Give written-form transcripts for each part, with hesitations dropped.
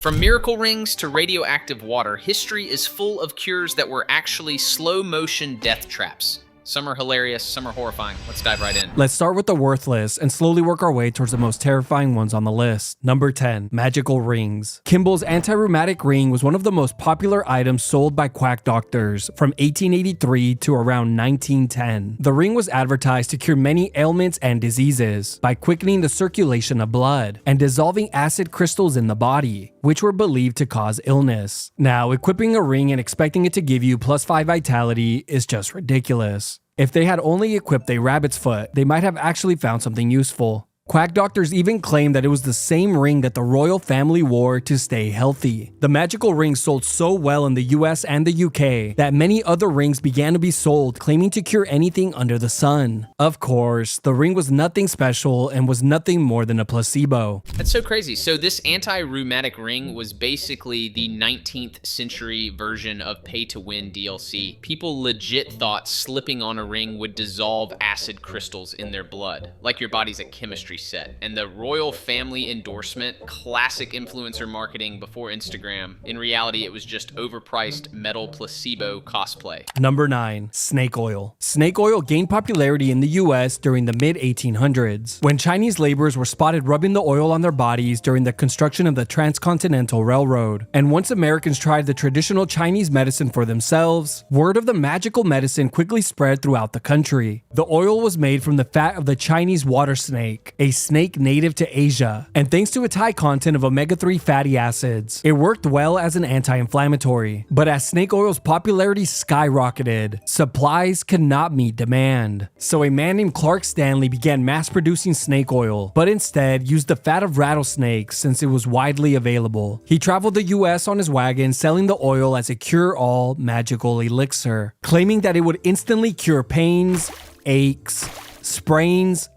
From miracle rings to radioactive water, history is full of cures that were actually slow-motion death traps. Some are hilarious, some are horrifying. Let's dive right in. Let's start with the worthless and slowly work our way towards the most terrifying ones on the list. Number 10. Magical rings. Kimball's anti-rheumatic ring was one of the most popular items sold by quack doctors from 1883 to around 1910. The ring was advertised to cure many ailments and diseases by quickening the circulation of blood and dissolving acid crystals in the body, which were believed to cause illness. Now, equipping a ring and expecting it to give you +5 vitality is just ridiculous. If they had only equipped a rabbit's foot, they might have actually found something useful. Quack doctors even claimed that it was the same ring that the royal family wore to stay healthy. The magical ring sold so well in the US and the UK that many other rings began to be sold claiming to cure anything under the sun. Of course, the ring was nothing special and was nothing more than a placebo. That's so crazy. So this anti-rheumatic ring was basically the 19th century version of pay-to-win DLC. People legit thought slipping on a ring would dissolve acid crystals in their blood, like your body's a chemistry set. And the royal family endorsement, classic influencer marketing before Instagram. In reality, it was just overpriced metal placebo cosplay. Number 9. Snake oil. Snake oil gained popularity in the US during the mid-1800s, when Chinese laborers were spotted rubbing the oil on their bodies during the construction of the Transcontinental Railroad. And once Americans tried the traditional Chinese medicine for themselves, word of the magical medicine quickly spread throughout the country. The oil was made from the fat of the Chinese water snake, a snake native to Asia, and thanks to its high content of omega-3 fatty acids, it worked well as an anti-inflammatory. But as snake oil's popularity skyrocketed, supplies could not meet demand. So a man named Clark Stanley began mass-producing snake oil, but instead used the fat of rattlesnakes since it was widely available. He traveled the US on his wagon selling the oil as a cure-all magical elixir, claiming that it would instantly cure pains, aches, sprains,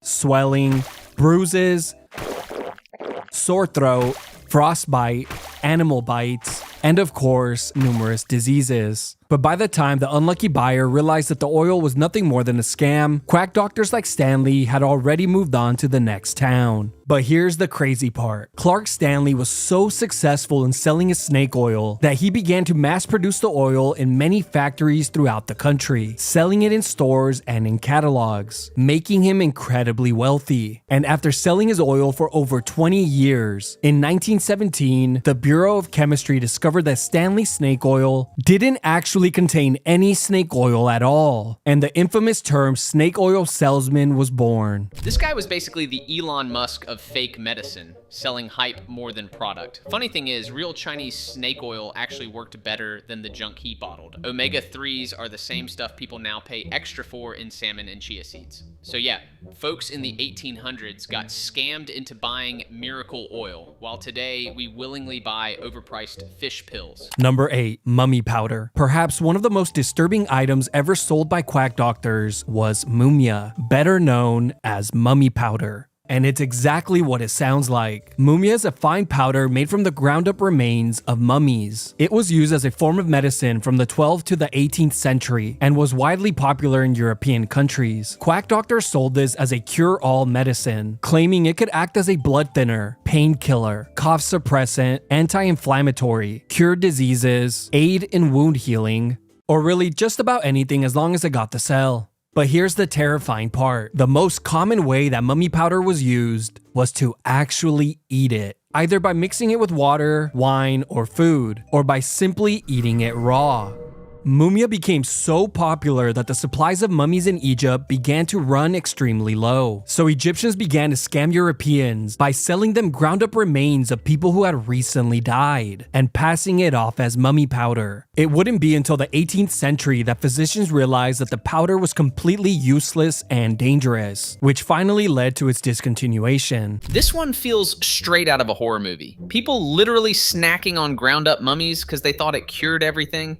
swelling, bruises, sore throat, frostbite, animal bites, and of course, numerous diseases. But by the time the unlucky buyer realized that the oil was nothing more than a scam, quack doctors like Stanley had already moved on to the next town. But here's the crazy part. Clark Stanley was so successful in selling his snake oil that he began to mass produce the oil in many factories throughout the country, selling it in stores and in catalogs, making him incredibly wealthy. And after selling his oil for over 20 years, in 1917, the Bureau of Chemistry discovered that Stanley's snake oil didn't actually contain any snake oil at all, and the infamous term snake oil salesman was born. This guy was basically the Elon Musk of fake medicine, selling hype more than product. Funny thing is, real Chinese snake oil actually worked better than the junk he bottled. Omega-3s are the same stuff people now pay extra for in salmon and chia seeds. So yeah, folks in the 1800s got scammed into buying miracle oil, while today we willingly buy overpriced fish pills. Number 8. Mummy powder. Perhaps one of the most disturbing items ever sold by quack doctors was mumia, better known as mummy powder. And it's exactly what it sounds like. Mumia is a fine powder made from the ground up remains of mummies. It was used as a form of medicine from the 12th to the 18th century and was widely popular in European countries. Quack doctors sold this as a cure-all medicine, claiming it could act as a blood thinner, painkiller, cough suppressant, anti-inflammatory, cure diseases, aid in wound healing, or really just about anything as long as it got the sell. But here's the terrifying part. The most common way that mummy powder was used was to actually eat it, either by mixing it with water, wine, or food, or by simply eating it raw. Mumia became so popular that the supplies of mummies in Egypt began to run extremely low. So Egyptians began to scam Europeans by selling them ground up remains of people who had recently died and passing it off as mummy powder. It wouldn't be until the 18th century that physicians realized that the powder was completely useless and dangerous, which finally led to its discontinuation. This one feels straight out of a horror movie. People literally snacking on ground up mummies because they thought it cured everything.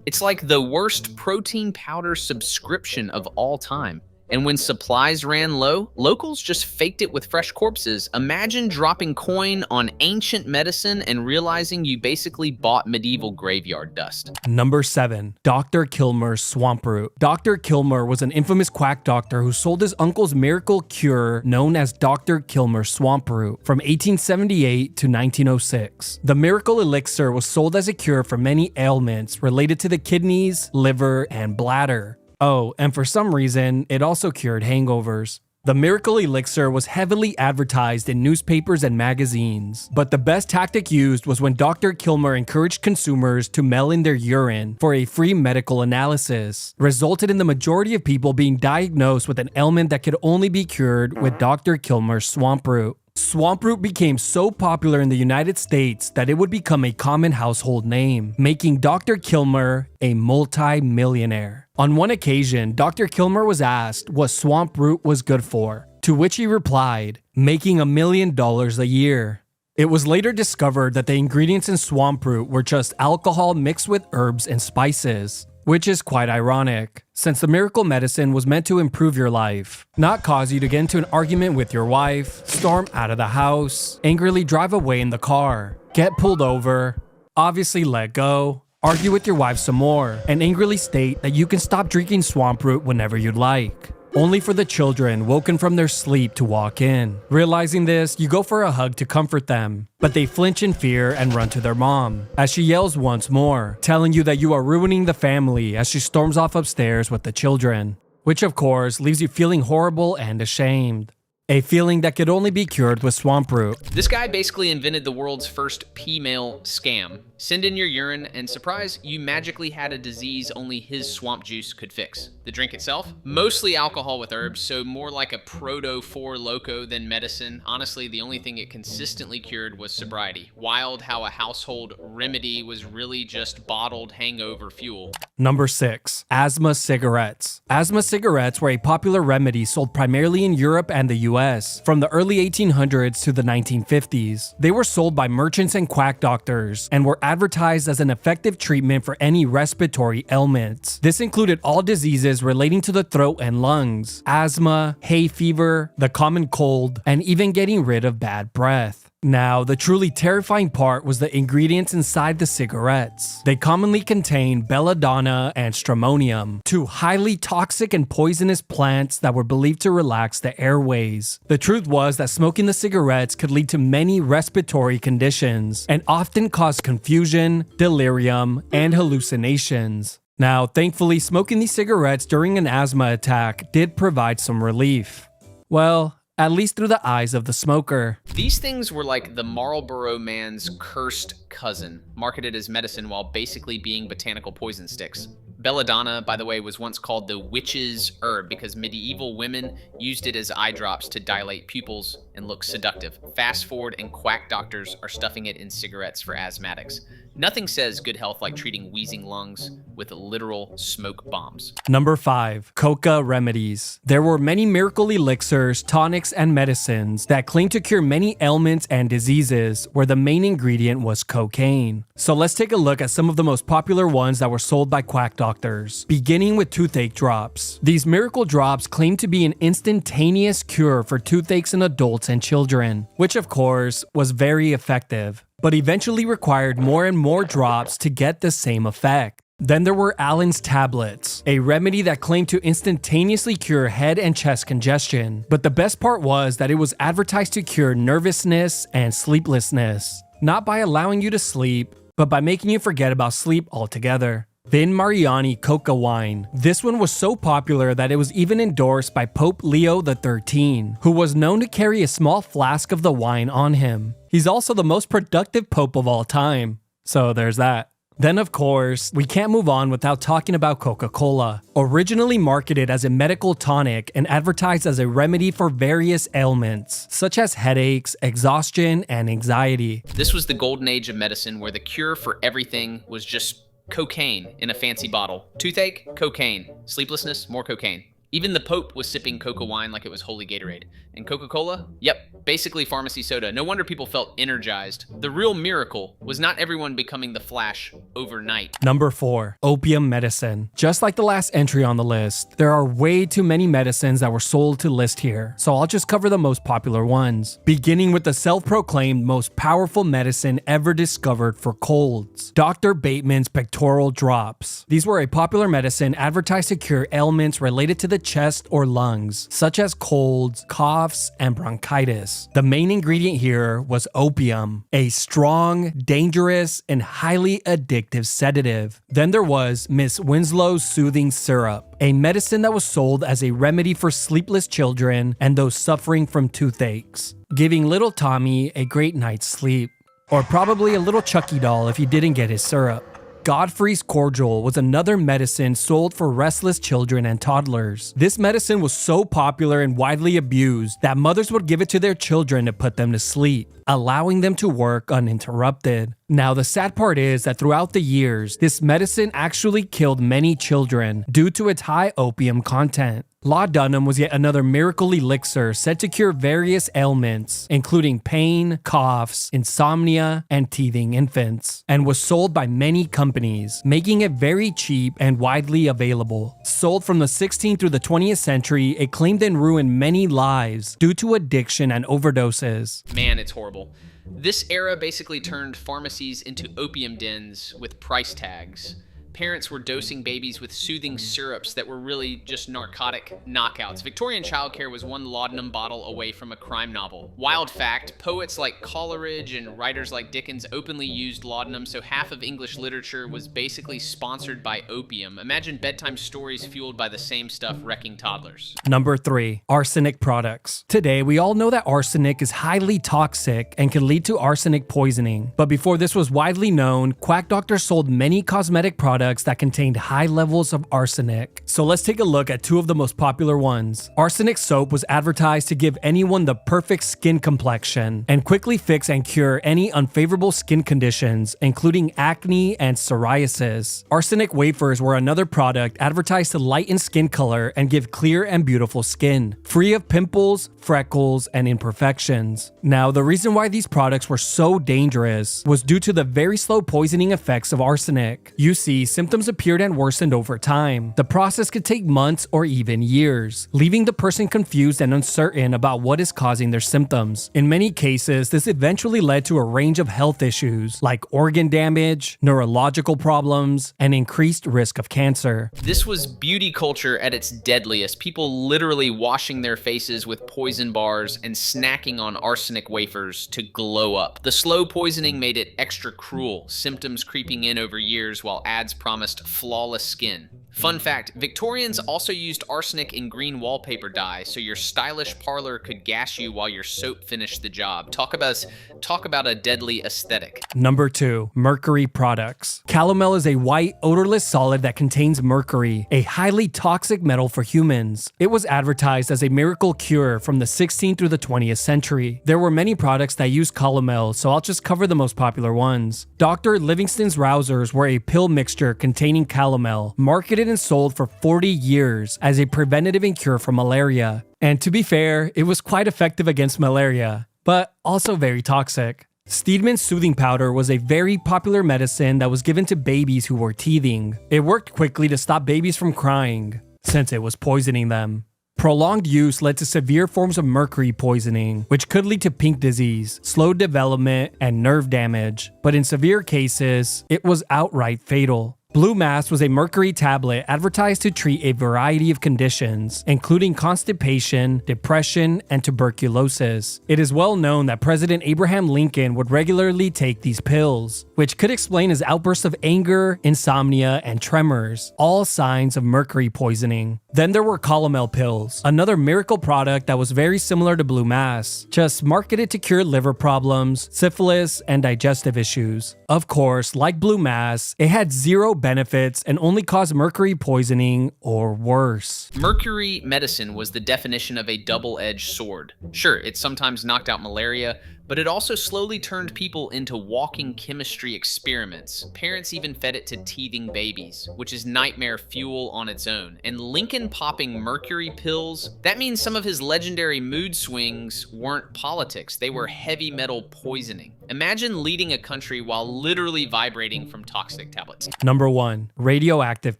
It's like the worst protein powder subscription of all time. And when supplies ran low, locals just faked it with fresh corpses. Imagine dropping coin on ancient medicine and realizing you basically bought medieval graveyard dust. Number 7. Dr. Kilmer's Swamp Root. Dr. Kilmer was an infamous quack doctor who sold his uncle's miracle cure known as Dr. Kilmer's Swamp Root from 1878 to 1906. The miracle elixir was sold as a cure for many ailments related to the kidneys, liver, and bladder. Oh, and for some reason, it also cured hangovers. The miracle elixir was heavily advertised in newspapers and magazines, but the best tactic used was when Dr. Kilmer encouraged consumers to mail in their urine for a free medical analysis, resulted in the majority of people being diagnosed with an ailment that could only be cured with Dr. Kilmer's Swamp Root. Swamp Root became so popular in the United States that it would become a common household name, making Dr. Kilmer a multi-millionaire. On one occasion, Dr. Kilmer was asked what Swamp Root was good for, to which he replied, making $1 million a year. It was later discovered that the ingredients in Swamp Root were just alcohol mixed with herbs and spices, which is quite ironic, since the miracle medicine was meant to improve your life, not cause you to get into an argument with your wife, storm out of the house, angrily drive away in the car, get pulled over, obviously let go, argue with your wife some more, and angrily state that you can stop drinking Swamp Root whenever you'd like. Only for the children woken from their sleep to walk in. Realizing this, you go for a hug to comfort them, but they flinch in fear and run to their mom, as she yells once more, telling you that you are ruining the family as she storms off upstairs with the children, which of course leaves you feeling horrible and ashamed. A feeling that could only be cured with Swamp Root. This guy basically invented the world's first P-mail scam. Send in your urine and surprise, you magically had a disease only his swamp juice could fix. The drink itself? Mostly alcohol with herbs, so more like a proto-Four Loko than medicine. Honestly, the only thing it consistently cured was sobriety. Wild how a household remedy was really just bottled hangover fuel. Number 6. Asthma cigarettes. Asthma cigarettes were a popular remedy sold primarily in Europe and the US from the early 1800s to the 1950s. They were sold by merchants and quack doctors and were advertised as an effective treatment for any respiratory ailments. This included all diseases relating to the throat and lungs, asthma, hay fever, the common cold, and even getting rid of bad breath. Now, the truly terrifying part was the ingredients inside the cigarettes. They commonly contain belladonna and stramonium, two highly toxic and poisonous plants that were believed to relax the airways. The truth was that smoking the cigarettes could lead to many respiratory conditions and often cause confusion, delirium, and hallucinations. Now, thankfully, smoking these cigarettes during an asthma attack did provide some relief. Well, at least through the eyes of the smoker. These things were like the Marlboro Man's cursed cousin, marketed as medicine while basically being botanical poison sticks. Belladonna, by the way, was once called the witch's herb because medieval women used it as eye drops to dilate pupils and look seductive. Fast forward and quack doctors are stuffing it in cigarettes for asthmatics. Nothing says good health like treating wheezing lungs with literal smoke bombs. Number 5. Coca remedies. There were many miracle elixirs, tonics, and medicines that claimed to cure many ailments and diseases, where the main ingredient was cocaine. So let's take a look at some of the most popular ones that were sold by quack doctors, beginning with toothache drops. These miracle drops claim to be an instantaneous cure for toothaches in adults and children, which of course was very effective, but eventually required more and more drops to get the same effect. Then there were Allen's tablets, a remedy that claimed to instantaneously cure head and chest congestion, but the best part was that it was advertised to cure nervousness and sleeplessness, not by allowing you to sleep, but by making you forget about sleep altogether. Vin Mariani Coca wine. This one was so popular that it was even endorsed by Pope Leo XIII, who was known to carry a small flask of the wine on him. He's also the most productive pope of all time, so there's that. Then of course, we can't move on without talking about Coca-Cola. Originally marketed as a medical tonic and advertised as a remedy for various ailments, such as headaches, exhaustion, and anxiety. This was the golden age of medicine where the cure for everything was just cocaine in a fancy bottle. Toothache, cocaine. Sleeplessness, more cocaine. Even the Pope was sipping coca wine like it was holy Gatorade. And Coca-Cola? Yep, basically pharmacy soda. No wonder people felt energized. The real miracle was not everyone becoming the Flash overnight. Number 4. Opium medicine. Just like the last entry on the list, there are way too many medicines that were sold to list here, so I'll just cover the most popular ones. Beginning with the self-proclaimed most powerful medicine ever discovered for colds, Dr. Bateman's pectoral drops. These were a popular medicine advertised to cure ailments related to the chest or lungs, such as colds, coughs, and bronchitis. The main ingredient here was opium, a strong, dangerous, and highly addictive sedative. Then there was Miss Winslow's soothing syrup, a medicine that was sold as a remedy for sleepless children and those suffering from toothaches, giving little Tommy a great night's sleep. Or probably a little Chucky doll if he didn't get his syrup. Godfrey's cordial was another medicine sold for restless children and toddlers. This medicine was so popular and widely abused that mothers would give it to their children to put them to sleep, allowing them to work uninterrupted. Now, the sad part is that throughout the years, this medicine actually killed many children due to its high opium content. Laudanum was yet another miracle elixir said to cure various ailments, including pain, coughs, insomnia, and teething infants, and was sold by many companies, making it very cheap and widely available. Sold from the 16th through the 20th century, it claimed and ruined many lives due to addiction and overdoses. Man, it's horrible. This era basically turned pharmacies into opium dens with price tags. Parents were dosing babies with soothing syrups that were really just narcotic knockouts. Victorian childcare was one laudanum bottle away from a crime novel. Wild fact, poets like Coleridge and writers like Dickens openly used laudanum, so half of English literature was basically sponsored by opium. Imagine bedtime stories fueled by the same stuff wrecking toddlers. Number 3. Arsenic products. Today, we all know that arsenic is highly toxic and can lead to arsenic poisoning. But before this was widely known, quack doctors sold many cosmetic products that contained high levels of arsenic. So let's take a look at two of the most popular ones. Arsenic soap was advertised to give anyone the perfect skin complexion and quickly fix and cure any unfavorable skin conditions, including acne and psoriasis. Arsenic wafers were another product advertised to lighten skin color and give clear and beautiful skin, free of pimples, freckles, and imperfections. Now, the reason why these products were so dangerous was due to the very slow poisoning effects of arsenic. You see, symptoms appeared and worsened over time. The process could take months or even years, leaving the person confused and uncertain about what is causing their symptoms. In many cases, this eventually led to a range of health issues like organ damage, neurological problems, and increased risk of cancer. This was beauty culture at its deadliest. People literally washing their faces with poison bars and snacking on arsenic wafers to glow up. The slow poisoning made it extra cruel, symptoms creeping in over years while ads promised flawless skin. Fun fact, Victorians also used arsenic in green wallpaper dye so your stylish parlor could gas you while your soap finished the job. Talk about a deadly aesthetic. Number 2. Mercury products. Calomel is a white, odorless solid that contains mercury, a highly toxic metal for humans. It was advertised as a miracle cure from the 16th through the 20th century. There were many products that used calomel, so I'll just cover the most popular ones. Dr. Livingston's Rousers were a pill mixture containing calomel, marketed and sold for 40 years as a preventative and cure for malaria. And to be fair, it was quite effective against malaria, but also very toxic. Steedman's soothing powder was a very popular medicine that was given to babies who were teething. It worked quickly to stop babies from crying, since it was poisoning them. Prolonged use led to severe forms of mercury poisoning, which could lead to pink disease, slow development, and nerve damage. But in severe cases, it was outright fatal. Blue Mass was a mercury tablet advertised to treat a variety of conditions, including constipation, depression, and tuberculosis. It is well known that President Abraham Lincoln would regularly take these pills, which could explain his outbursts of anger, insomnia, and tremors, all signs of mercury poisoning. Then there were calomel pills, another miracle product that was very similar to Blue Mass, just marketed to cure liver problems, syphilis, and digestive issues. Of course, like Blue Mass, it had zero benefits and only caused mercury poisoning or worse. Mercury medicine was the definition of a double-edged sword. Sure, it sometimes knocked out malaria, But it also slowly turned people into walking chemistry experiments. Parents even fed it to teething babies, which is nightmare fuel on its own. And Lincoln popping mercury pills, that means some of his legendary mood swings weren't politics, they were heavy metal poisoning. Imagine leading a country while literally vibrating from toxic tablets. Number 1. Radioactive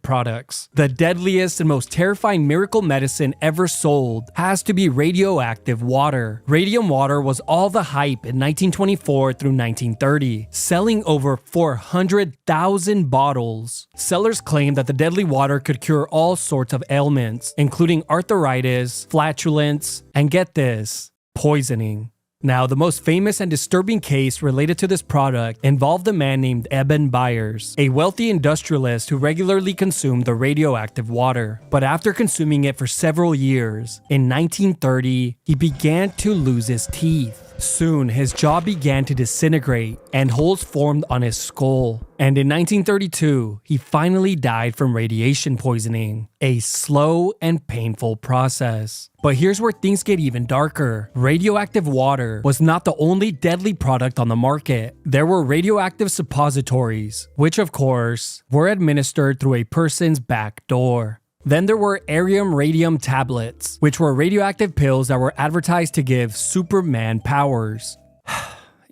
products. The deadliest and most terrifying miracle medicine ever sold has to be radioactive water. Radium water was all the hype in 1924 through 1930, selling over 400,000 bottles. Sellers claimed that the deadly water could cure all sorts of ailments, including arthritis, flatulence, and get this, poisoning. Now, the most famous and disturbing case related to this product involved a man named Eben Byers, a wealthy industrialist who regularly consumed the radioactive water. But after consuming it for several years, in 1930, he began to lose his teeth. Soon, his jaw began to disintegrate and holes formed on his skull. And in 1932, he finally died from radiation poisoning, a slow and painful process. But here's where things get even darker. Radioactive water was not the only deadly product on the market. There were radioactive suppositories, which of course, were administered through a person's back door. Then there were Arium radium tablets, which were radioactive pills that were advertised to give Superman powers.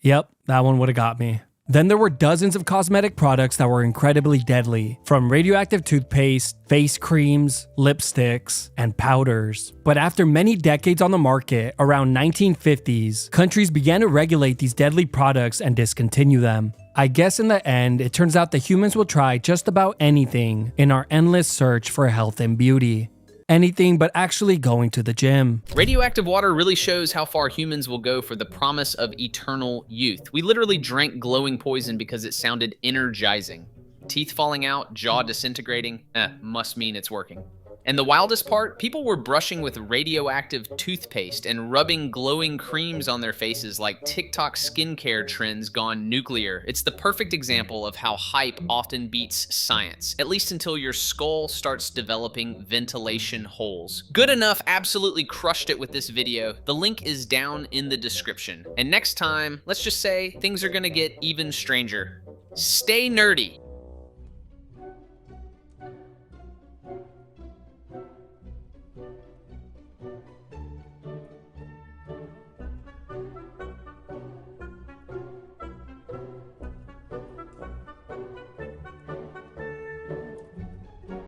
Yep, that one would have got me. Then there were dozens of cosmetic products that were incredibly deadly, from radioactive toothpaste, face creams, lipsticks, and powders. But after many decades on the market, around 1950s, countries began to regulate these deadly products and discontinue them. I guess in the end, it turns out that humans will try just about anything in our endless search for health and beauty. Anything but actually going to the gym. Radioactive water really shows how far humans will go for the promise of eternal youth. We literally drank glowing poison because it sounded energizing. Teeth falling out, jaw disintegrating, must mean it's working. And the wildest part, people were brushing with radioactive toothpaste and rubbing glowing creams on their faces like TikTok skincare trends gone nuclear. It's the perfect example of how hype often beats science, at least until your skull starts developing ventilation holes. Good Enough absolutely crushed it with this video. The link is down in the description. And next time, let's just say things are gonna get even stranger. Stay nerdy.